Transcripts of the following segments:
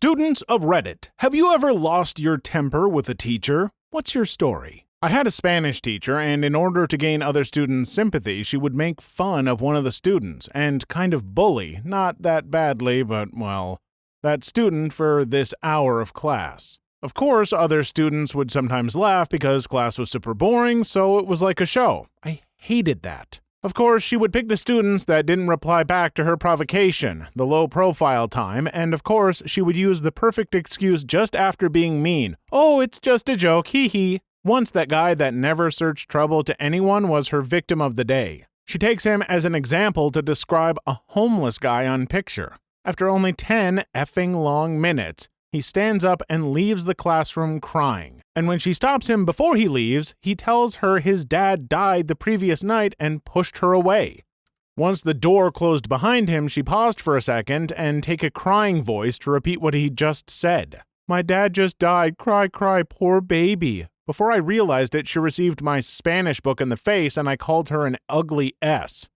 Students of Reddit, have you ever lost your temper with a teacher? What's your story? I had a Spanish teacher, and in order to gain other students' sympathy, she would make fun of one of the students and kind of bully, not that badly, but, well, that student for this hour of class. Of course, other students would sometimes laugh because class was super boring, so it was like a show. I hated that. Of course, she would pick the students that didn't reply back to her provocation, the low-profile time, and of course, she would use the perfect excuse just after being mean. Oh, it's just a joke, hee. Once that guy that never searched trouble to anyone was her victim of the day. She takes him as an example to describe a homeless guy on picture. After only 10 effing long minutes, he stands up and leaves the classroom crying. And when she stops him before he leaves, he tells her his dad died the previous night and pushed her away. Once the door closed behind him, she paused for a second and take a crying voice to repeat what he just said. My dad just died, cry, cry, poor baby. Before I realized it, she received my Spanish book in the face and I called her an ugly S.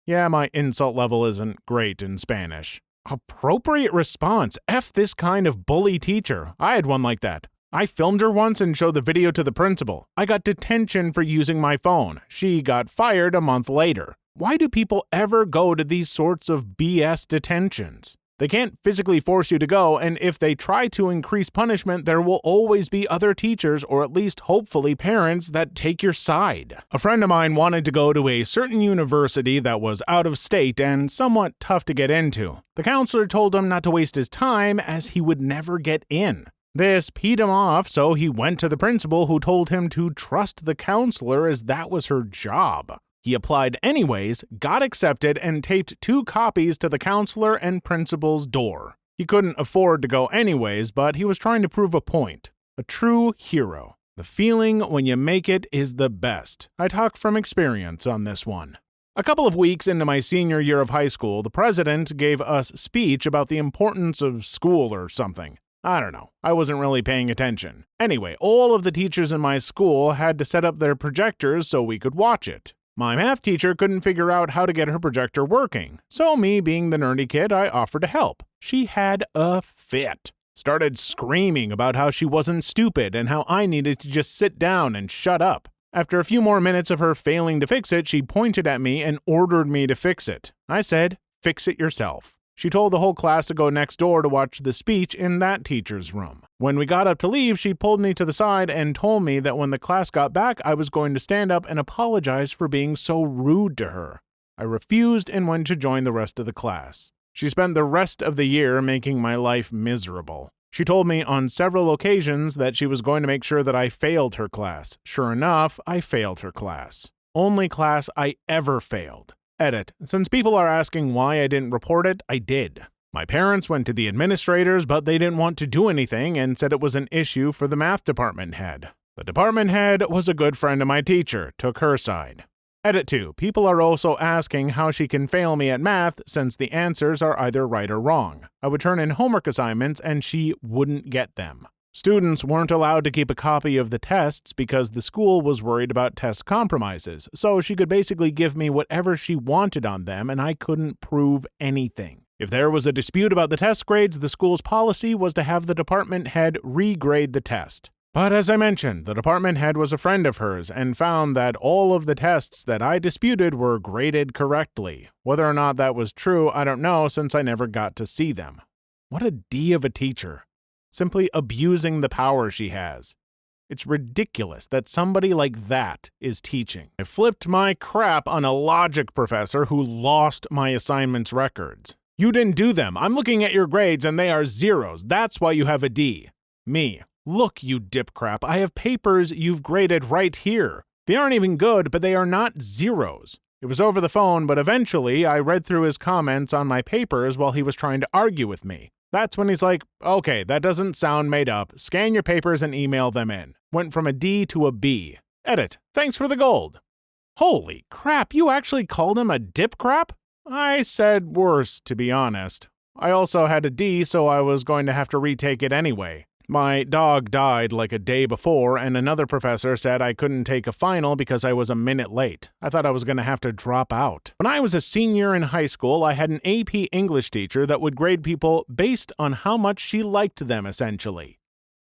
Yeah, my insult level isn't great in Spanish. Appropriate response. F this kind of bully teacher. I had one like that. I filmed her once and showed the video to the principal. I got detention for using my phone. She got fired a month later. Why do people ever go to these sorts of BS detentions? They can't physically force you to go, and if they try to increase punishment, there will always be other teachers, or at least hopefully parents, that take your side. A friend of mine wanted to go to a certain university that was out of state and somewhat tough to get into. The counselor told him not to waste his time as he would never get in. This peed him off, so he went to the principal who told him to trust the counselor as that was her job. He applied anyways, got accepted, and taped 2 copies to the counselor and principal's door. He couldn't afford to go anyways, but he was trying to prove a point. A true hero. The feeling when you make it is the best. I talk from experience on this one. A couple of weeks into my senior year of high school, the president gave us speech about the importance of school or something. I don't know. I wasn't really paying attention. Anyway, all of the teachers in my school had to set up their projectors so we could watch it. My math teacher couldn't figure out how to get her projector working, so me being the nerdy kid, I offered to help. She had a fit. Started screaming about how she wasn't stupid and how I needed to just sit down and shut up. After a few more minutes of her failing to fix it, she pointed at me and ordered me to fix it. I said, "Fix it yourself." She told the whole class to go next door to watch the speech in that teacher's room. When we got up to leave, she pulled me to the side and told me that when the class got back, I was going to stand up and apologize for being so rude to her. I refused and went to join the rest of the class. She spent the rest of the year making my life miserable. She told me on several occasions that she was going to make sure that I failed her class. Sure enough, I failed her class. Only class I ever failed. Edit. Since people are asking why I didn't report it, I did. My parents went to the administrators, but they didn't want to do anything and said it was an issue for the math department head. The department head was a good friend of my teacher, took her side. Edit 2. People are also asking how she can fail me at math since the answers are either right or wrong. I would turn in homework assignments and she wouldn't get them. Students weren't allowed to keep a copy of the tests because the school was worried about test compromises, so she could basically give me whatever she wanted on them and I couldn't prove anything. If there was a dispute about the test grades, the school's policy was to have the department head regrade the test. But as I mentioned, the department head was a friend of hers and found that all of the tests that I disputed were graded correctly. Whether or not that was true, I don't know since I never got to see them. What a D of a teacher. Simply abusing the power she has. It's ridiculous that somebody like that is teaching. I flipped my crap on a logic professor who lost my assignments records. You didn't do them. I'm looking at your grades and they are zeros. That's why you have a D. Me. Look, you dip crap. I have papers you've graded right here. They aren't even good, but they are not zeros. It was over the phone, but eventually I read through his comments on my papers while he was trying to argue with me. That's when he's like, okay, that doesn't sound made up. Scan your papers and email them in. Went from a D to a B. Edit. Thanks for the gold. Holy crap, you actually called him a dip crap? I said worse, to be honest. I also had a D, so I was going to have to retake it anyway. My dog died like a day before, and another professor said I couldn't take a final because I was a minute late. I thought I was going to have to drop out. When I was a senior in high school, I had an AP English teacher that would grade people based on how much she liked them, essentially.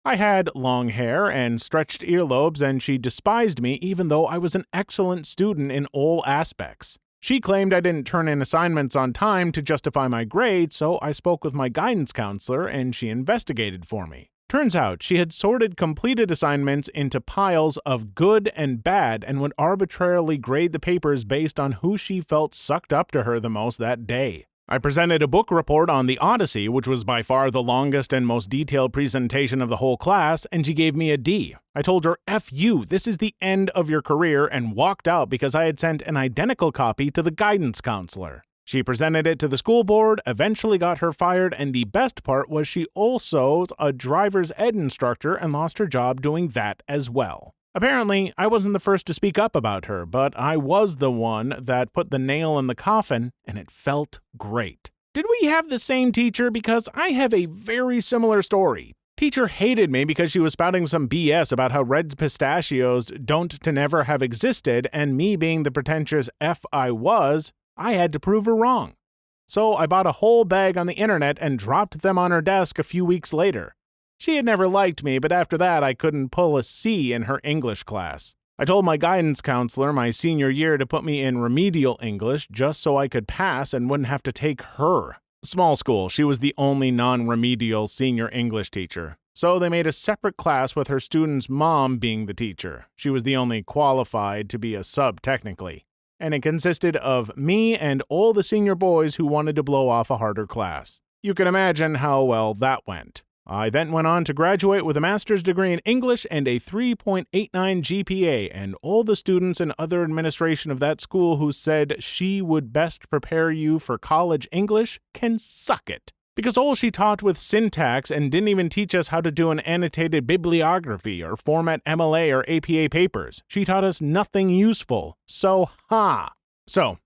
I had long hair and stretched earlobes, and she despised me even though I was an excellent student in all aspects. She claimed I didn't turn in assignments on time to justify my grade, so I spoke with my guidance counselor and she investigated for me. Turns out she had sorted completed assignments into piles of good and bad and would arbitrarily grade the papers based on who she felt sucked up to her the most that day. I presented a book report on the Odyssey, which was by far the longest and most detailed presentation of the whole class, and she gave me a D. I told her, "F you, this is the end of your career," and walked out because I had sent an identical copy to the guidance counselor. She presented it to the school board, eventually got her fired, and the best part was she also a driver's ed instructor and lost her job doing that as well. Apparently, I wasn't the first to speak up about her, but I was the one that put the nail in the coffin, and it felt great. Did we have the same teacher? Because I have a very similar story. Teacher hated me because she was spouting some BS about how red pistachios don't to never have existed, and me being the pretentious F I was, I had to prove her wrong. So I bought a whole bag on the internet and dropped them on her desk a few weeks later. She had never liked me, but after that I couldn't pull a C in her English class. I told my guidance counselor my senior year to put me in remedial English just so I could pass and wouldn't have to take her. Small school, she was the only non-remedial senior English teacher. So they made a separate class with her student's mom being the teacher. She was the only qualified to be a sub technically. And it consisted of me and all the senior boys who wanted to blow off a harder class. You can imagine how well that went. I then went on to graduate with a master's degree in English and a 3.89 GPA, and all the students and other administration of that school who said she would best prepare you for college English can suck it. Because all she taught with syntax and didn't even teach us how to do an annotated bibliography or format MLA or APA papers. She taught us nothing useful. So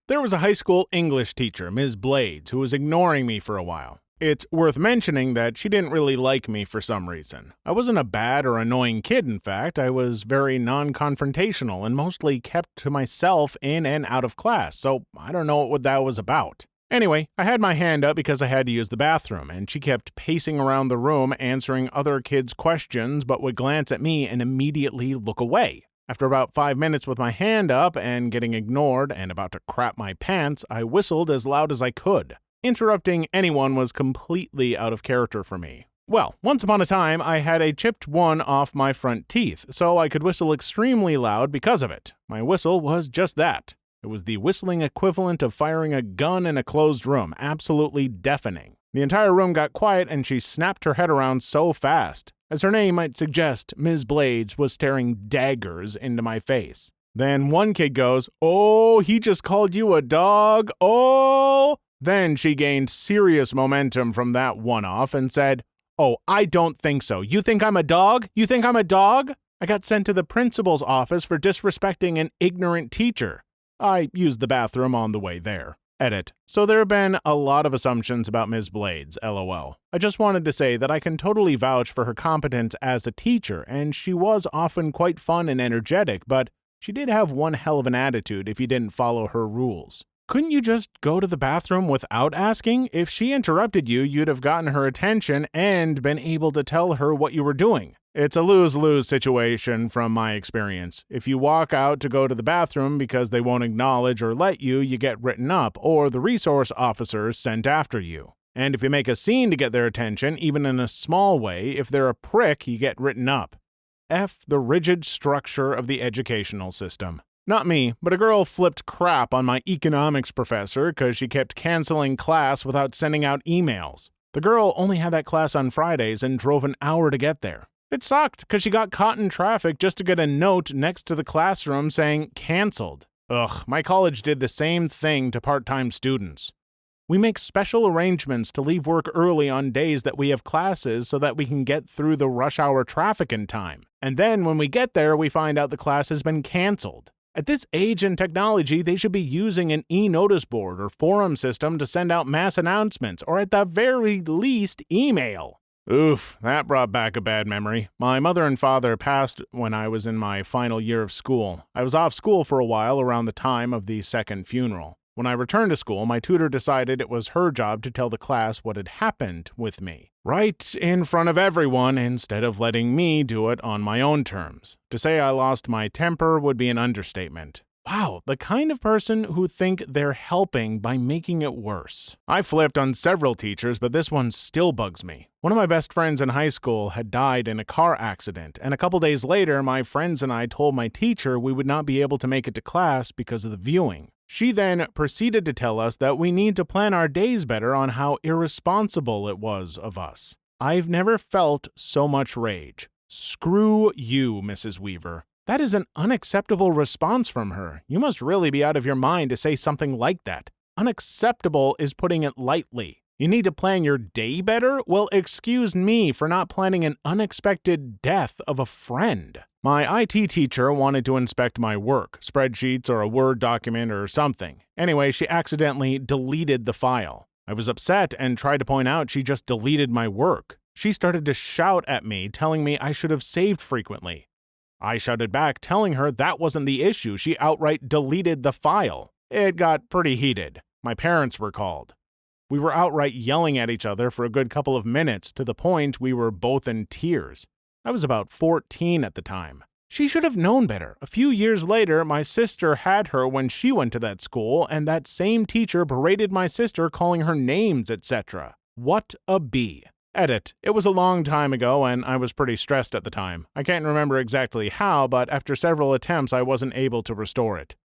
there was a high school English teacher, Ms. Blades, who was ignoring me for a while. It's worth mentioning that she didn't really like me for some reason. I wasn't a bad or annoying kid, in fact. I was very non-confrontational and mostly kept to myself in and out of class, so I don't know what that was about. Anyway, I had my hand up because I had to use the bathroom, and she kept pacing around the room answering other kids' questions but would glance at me and immediately look away. After about 5 minutes with my hand up and getting ignored and about to crap my pants, I whistled as loud as I could. Interrupting anyone was completely out of character for me. Well, once upon a time, I had a chipped one off my front teeth, so I could whistle extremely loud because of it. My whistle was just that. It was the whistling equivalent of firing a gun in a closed room, absolutely deafening. The entire room got quiet and she snapped her head around so fast. As her name might suggest, Ms. Blades was staring daggers into my face. Then one kid goes, "Oh, he just called you a dog? Oh!" Then she gained serious momentum from that one-off and said, "Oh, I don't think so. You think I'm a dog? You think I'm a dog?" I got sent to the principal's office for disrespecting an ignorant teacher. I used the bathroom on the way there. Edit. So there have been a lot of assumptions about Ms. Blades, lol. I just wanted to say that I can totally vouch for her competence as a teacher, and she was often quite fun and energetic, but she did have one hell of an attitude if you didn't follow her rules. Couldn't you just go to the bathroom without asking? If she interrupted you, you'd have gotten her attention and been able to tell her what you were doing. It's a lose-lose situation from my experience. If you walk out to go to the bathroom because they won't acknowledge or let you, you get written up, or the resource officer is sent after you. And if you make a scene to get their attention, even in a small way, if they're a prick, you get written up. F the rigid structure of the educational system. Not me, but a girl flipped crap on my economics professor because she kept canceling class without sending out emails. The girl only had that class on Fridays and drove an hour to get there. It sucked because she got caught in traffic just to get a note next to the classroom saying canceled. Ugh, my college did the same thing to part-time students. We make special arrangements to leave work early on days that we have classes so that we can get through the rush hour traffic in time. And then when we get there, we find out the class has been canceled. At this age in technology, they should be using an e-notice board or forum system to send out mass announcements, or at the very least, email. Oof, that brought back a bad memory. My mother and father passed when I was in my final year of school. I was off school for a while around the time of the second funeral. When I returned to school, my tutor decided it was her job to tell the class what had happened with me, right in front of everyone, instead of letting me do it on my own terms. To say I lost my temper would be an understatement. Wow, the kind of person who think they're helping by making it worse. I flipped on several teachers, but this one still bugs me. One of my best friends in high school had died in a car accident, and a couple days later, my friends and I told my teacher we would not be able to make it to class because of the viewing. She then proceeded to tell us that we need to plan our days better on how irresponsible it was of us. I've never felt so much rage. Screw you, Mrs. Weaver. That is an unacceptable response from her. You must really be out of your mind to say something like that. Unacceptable is putting it lightly. You need to plan your day better? Well, excuse me for not planning an unexpected death of a friend. My IT teacher wanted to inspect my work, spreadsheets or a Word document or something. Anyway, she accidentally deleted the file. I was upset and tried to point out she just deleted my work. She started to shout at me, telling me I should have saved frequently. I shouted back, telling her that wasn't the issue. She outright deleted the file. It got pretty heated. My parents were called. We were outright yelling at each other for a good couple of minutes, to the point we were both in tears. I was about 14 at the time. She should have known better. A few years later, my sister had her when she went to that school, and that same teacher berated my sister, calling her names, etc. What a bee. Edit. It was a long time ago, and I was pretty stressed at the time. I can't remember exactly how, but after several attempts, I wasn't able to restore it.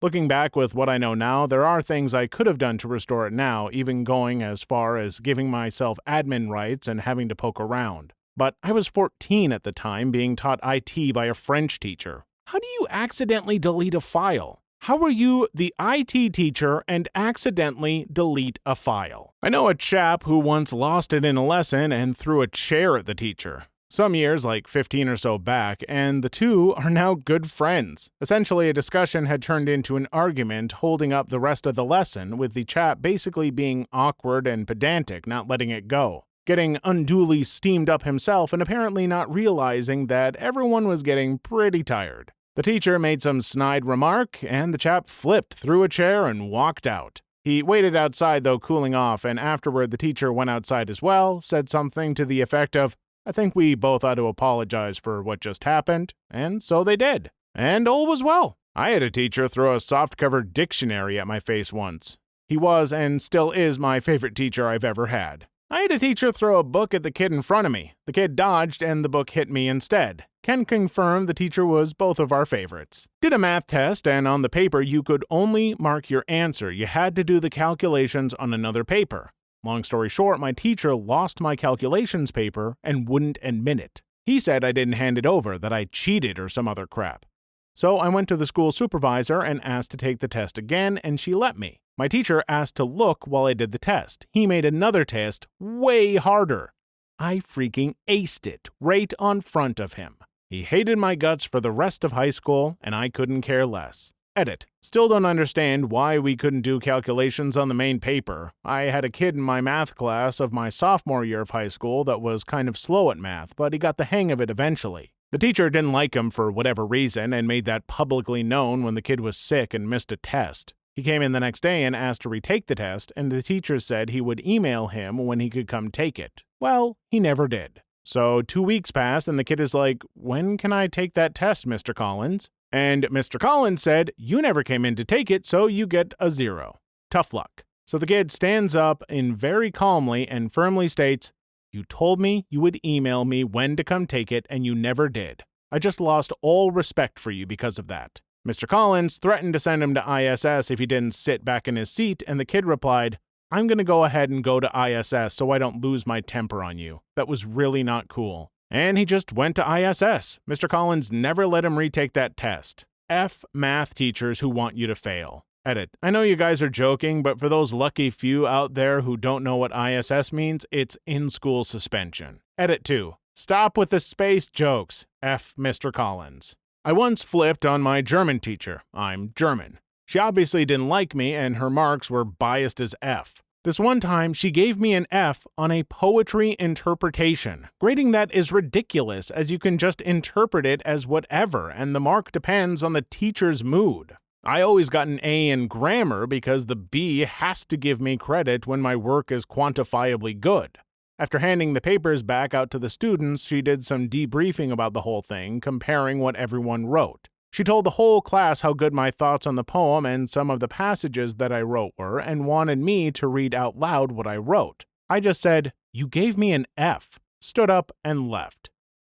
Looking back with what I know now, there are things I could have done to restore it now, even going as far as giving myself admin rights and having to poke around. But I was 14 at the time, being taught IT by a French teacher. How do you accidentally delete a file? How are you the IT teacher and accidentally delete a file? I know a chap who once lost it in a lesson and threw a chair at the teacher. Some years, like 15 or so back, and the two are now good friends. Essentially, a discussion had turned into an argument holding up the rest of the lesson, with the chap basically being awkward and pedantic, not letting it go, getting unduly steamed up himself and apparently not realizing that everyone was getting pretty tired. The teacher made some snide remark, and the chap flipped through a chair and walked out. He waited outside, though, cooling off, and afterward the teacher went outside as well, said something to the effect of, "I think we both ought to apologize for what just happened," and so they did. And all was well. I had a teacher throw a soft-cover dictionary at my face once. He was and still is my favorite teacher I've ever had. I had a teacher throw a book at the kid in front of me. The kid dodged, and the book hit me instead. Can confirm the teacher was both of our favorites. Did a math test, and on the paper you could only mark your answer. You had to do the calculations on another paper. Long story short, my teacher lost my calculations paper and wouldn't admit it. He said I didn't hand it over, that I cheated or some other crap. So I went to the school supervisor and asked to take the test again, and she let me. My teacher asked to look while I did the test. He made another test way harder. I freaking aced it right on front of him. He hated my guts for the rest of high school, and I couldn't care less. Edit. Still don't understand why we couldn't do calculations on the main paper. I had a kid in my math class of my sophomore year of high school that was kind of slow at math, but he got the hang of it eventually. The teacher didn't like him for whatever reason and made that publicly known when the kid was sick and missed a test. He came in the next day and asked to retake the test, and the teacher said he would email him when he could come take it. Well, he never did. So 2 weeks passed, and the kid is like, "When can I take that test, Mr. Collins?" And Mr. Collins said, "You never came in to take it, so you get a 0. Tough luck." So the kid stands up and very calmly and firmly states, "You told me you would email me when to come take it, and you never did. I just lost all respect for you because of that." Mr. Collins threatened to send him to ISS if he didn't sit back in his seat, and the kid replied, "I'm going to go ahead and go to ISS so I don't lose my temper on you. That was really not cool." And he just went to ISS. Mr. Collins never let him retake that test. F math teachers who want you to fail. Edit. I know you guys are joking, but for those lucky few out there who don't know what ISS means, it's in-school suspension. Edit 2. Stop with the space jokes. F Mr. Collins. I once flipped on my German teacher. I'm German. She obviously didn't like me, and her marks were biased as F. This one time, she gave me an F on a poetry interpretation. Grading that is ridiculous, as you can just interpret it as whatever, and the mark depends on the teacher's mood. I always got an A in grammar because the B has to give me credit when my work is quantifiably good. After handing the papers back out to the students, she did some debriefing about the whole thing, comparing what everyone wrote. She told the whole class how good my thoughts on the poem and some of the passages that I wrote were, and wanted me to read out loud what I wrote. I just said, "You gave me an F," stood up, and left.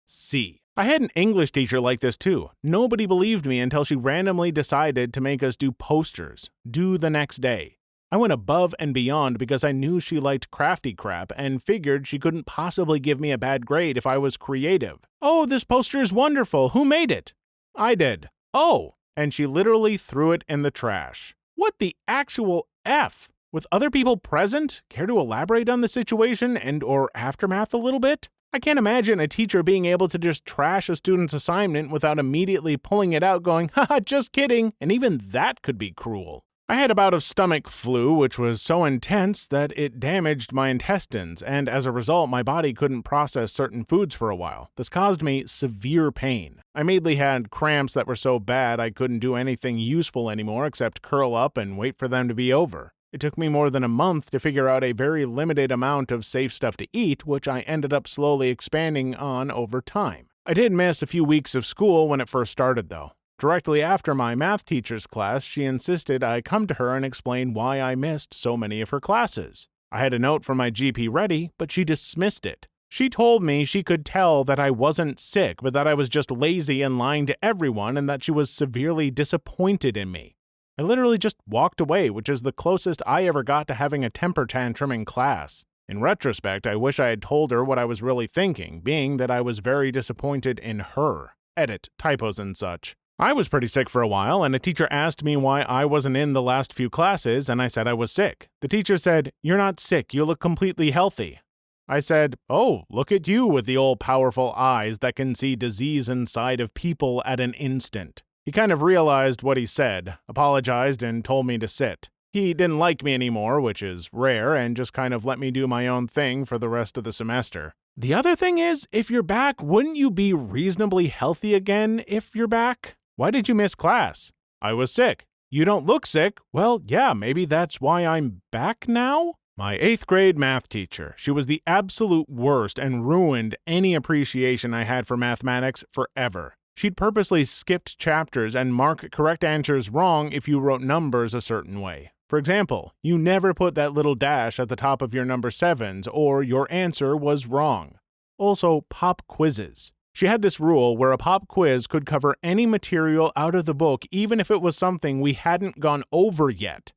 C. I had an English teacher like this too. Nobody believed me until she randomly decided to make us do posters, due the next day. I went above and beyond because I knew she liked crafty crap and figured she couldn't possibly give me a bad grade if I was creative. "Oh, this poster is wonderful. Who made it?" "I did." "Oh," and she literally threw it in the trash. What the actual F? With other people present, care to elaborate on the situation and/or aftermath a little bit? I can't imagine a teacher being able to just trash a student's assignment without immediately pulling it out going, "Haha, just kidding," and even that could be cruel. I had a bout of stomach flu, which was so intense that it damaged my intestines, and as a result, my body couldn't process certain foods for a while. This caused me severe pain. I immediately had cramps that were so bad I couldn't do anything useful anymore except curl up and wait for them to be over. It took me more than a month to figure out a very limited amount of safe stuff to eat, which I ended up slowly expanding on over time. I did miss a few weeks of school when it first started, though. Directly after my math teacher's class, she insisted I come to her and explain why I missed so many of her classes. I had a note from my GP ready, but she dismissed it. She told me she could tell that I wasn't sick, but that I was just lazy and lying to everyone, and that she was severely disappointed in me. I literally just walked away, which is the closest I ever got to having a temper tantrum in class. In retrospect, I wish I had told her what I was really thinking, being that I was very disappointed in her. Edit, typos and such. I was pretty sick for a while, and a teacher asked me why I wasn't in the last few classes, and I said I was sick. The teacher said, "You're not sick, you look completely healthy." I said, "Oh, look at you with the all-powerful eyes that can see disease inside of people at an instant." He kind of realized what he said, apologized, and told me to sit. He didn't like me anymore, which is rare, and just kind of let me do my own thing for the rest of the semester. The other thing is, if you're back, wouldn't you be reasonably healthy again if you're back? Why did you miss class? I was sick. You don't look sick. Well, yeah, maybe that's why I'm back now? My 8th grade math teacher. She was the absolute worst and ruined any appreciation I had for mathematics forever. She'd purposely skipped chapters and mark correct answers wrong if you wrote numbers a certain way. For example, you never put that little dash at the top of your number 7s, or your answer was wrong. Also, pop quizzes. She had this rule where a pop quiz could cover any material out of the book even if it was something we hadn't gone over yet.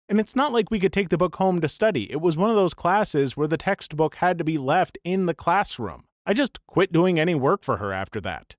And it's not like we could take the book home to study. It was one of those classes where the textbook had to be left in the classroom. I just quit doing any work for her after that.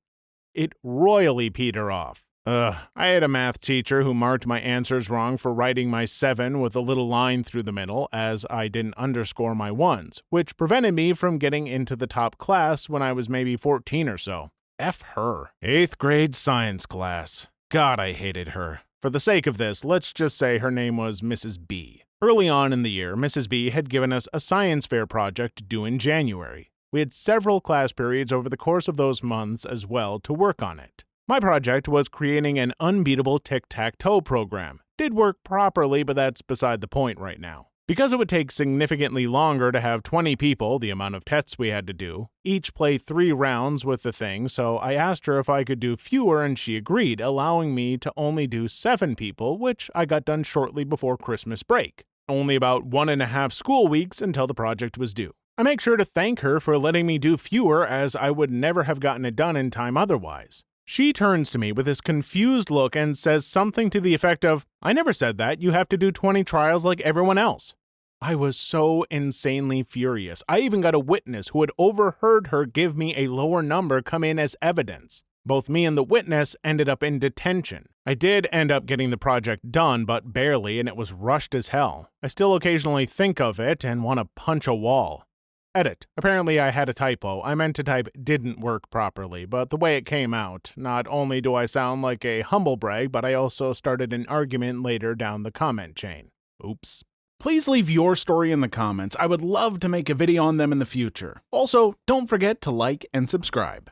It royally peed her off. I had a math teacher who marked my answers wrong for writing my 7 with a little line through the middle, as I didn't underscore my 1s, which prevented me from getting into the top class when I was maybe 14 or so. F her. 8th grade science class. God, I hated her. For the sake of this, let's just say her name was Mrs. B. Early on in the year, Mrs. B had given us a science fair project due in January. We had several class periods over the course of those months as well to work on it. My project was creating an unbeatable tic-tac-toe program. Did work properly, but that's beside the point right now. Because it would take significantly longer to have 20 people, the amount of tests we had to do, each play 3 rounds with the thing, so I asked her if I could do fewer and she agreed, allowing me to only do 7 people, which I got done shortly before Christmas break. Only about 1.5 school weeks until the project was due. I make sure to thank her for letting me do fewer, as I would never have gotten it done in time otherwise. She turns to me with this confused look and says something to the effect of, "I never said that, you have to do 20 trials like everyone else." I was so insanely furious. I even got a witness who had overheard her give me a lower number come in as evidence. Both me and the witness ended up in detention. I did end up getting the project done, but barely, and it was rushed as hell. I still occasionally think of it and want to punch a wall. Edit. Apparently I had a typo. I meant to type "didn't work properly," but the way it came out, not only do I sound like a humble brag, but I also started an argument later down the comment chain. Oops. Please leave your story in the comments. I would love to make a video on them in the future. Also, don't forget to like and subscribe.